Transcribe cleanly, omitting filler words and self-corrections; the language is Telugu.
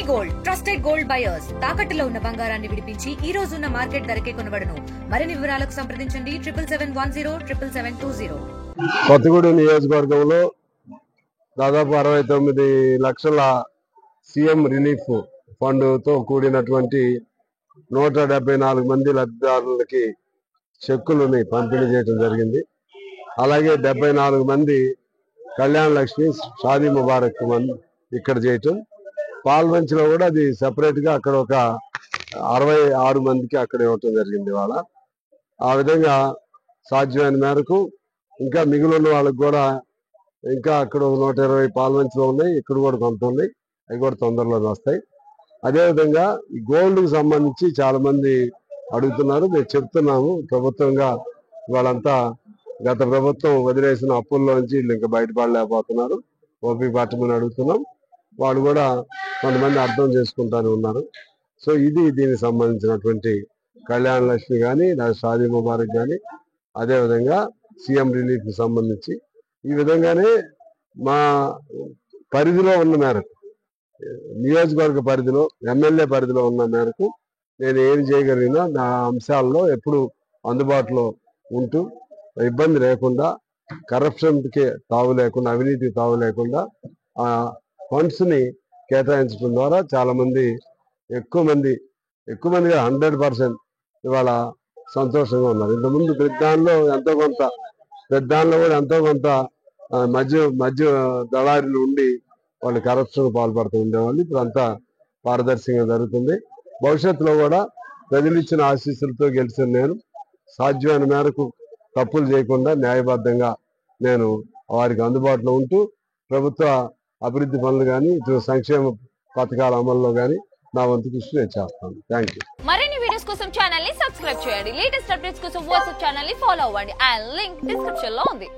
గోల్డ్ ట్రస్టెడ్ గోల్డ్ బయర్స్ తాకట్టులో ఉన్న బంగారాన్ని విడిపించి ఈ రోజు ఉన్న మార్కెట్ ధరకే కొనబడును. మరిన్ని వివరాలకు సంప్రదించండి 7710 కొత్తగూడెం నియోజకవర్గంలో దాదాపు 69 లక్షల సీఎం రిలీఫ్ ఫండ్తో కూడినటువంటి 174 మంది లబ్ధిదారులకి చెక్కులని పంపిణీ చేయడం జరిగింది. అలాగే 74 మంది కళ్యాణ లక్ష్మి షాదీ ముబారక్ ఇక్కడ చేయటం, పాల్వంచిలో కూడా అది సెపరేట్ గా అక్కడ ఒక 66 మందికి అక్కడ ఇవ్వటం జరిగింది. వాళ్ళ ఆ విధంగా సాధ్యమైన మేరకు ఇంకా మిగిలిన వాళ్ళకి కూడా ఇంకా అక్కడ 120 పాల్వంచిలో ఉన్నాయి, ఇక్కడ కూడా కొంత ఉన్నాయి, అవి కూడా తొందరలో వస్తాయి. అదేవిధంగా ఈ గోల్డ్ కు సంబంధించి చాలా మంది అడుగుతున్నారు. మేము చెప్తున్నాము, ప్రభుత్వంగా వాళ్ళంతా గత ప్రభుత్వం వదిలేసిన అప్పుల్లోంచి వీళ్ళు ఇంకా బయటపడలేకపోతున్నారు, ఓపిక పట్టమని అడుగుతున్నాం. వాళ్ళు కూడా కొంతమంది అర్థం చేసుకుంటానే ఉన్నారు. సో ఇది దీనికి సంబంధించినటువంటి కళ్యాణ లక్ష్మి కానీ, షాదీ ముబారక్ కానీ, అదేవిధంగా సీఎం రిలీఫ్ కి సంబంధించి ఈ విధంగానే మా పరిధిలో ఉన్న మేరకు, నియోజకవర్గ పరిధిలో, ఎమ్మెల్యే పరిధిలో ఉన్న మేరకు నేను ఏం చేయగలిగినా నా అంశాల్లో ఎప్పుడు అందుబాటులో ఉంటూ ఇబ్బంది లేకుండా, కరప్షన్కి తావు లేకుండా, అవినీతికి తావు లేకుండా ఆ ఫండ్స్ ని కేటాయించడం ద్వారా చాలా మంది ఎక్కువ మందిగా 100% ఇవాళ సంతోషంగా ఉన్నారు. ఇంతకుముందు పెద్దాన్లో కూడా ఎంతో కొంత మధ్య దళారులు ఉండి వాళ్ళు కరప్షన్ పాల్పడుతూ ఉండేవాళ్ళు. ఇప్పుడు అంతా పారదర్శకంగా జరుగుతుంది. భవిష్యత్తులో కూడా ప్రజలు ఇచ్చిన ఆశీస్సులతో గెలిచిన నేను సాధ్యమైన మేరకు తప్పులు చేయకుండా న్యాయబద్ధంగా నేను వారికి అందుబాటులో ఉంటూ ప్రభుత్వ అభివృద్ధి పనులు కానీ, ఇటు సంక్షేమ పథకాల అమల్లో కానీ నా వంతు కృషి నేను చేస్తాను. Thank you. మరిన్ని వీడియోస్ కోసం ఛానల్ ని సబ్స్క్రైబ్ చేయండి. లేటెస్ట్ అప్డేట్స్ కోసం వాట్సాప్ ఛానల్ ని ఫాలో అవ్వండి. అండ్ లింక్ డిస్క్రిప్షన్ లో ఉంది.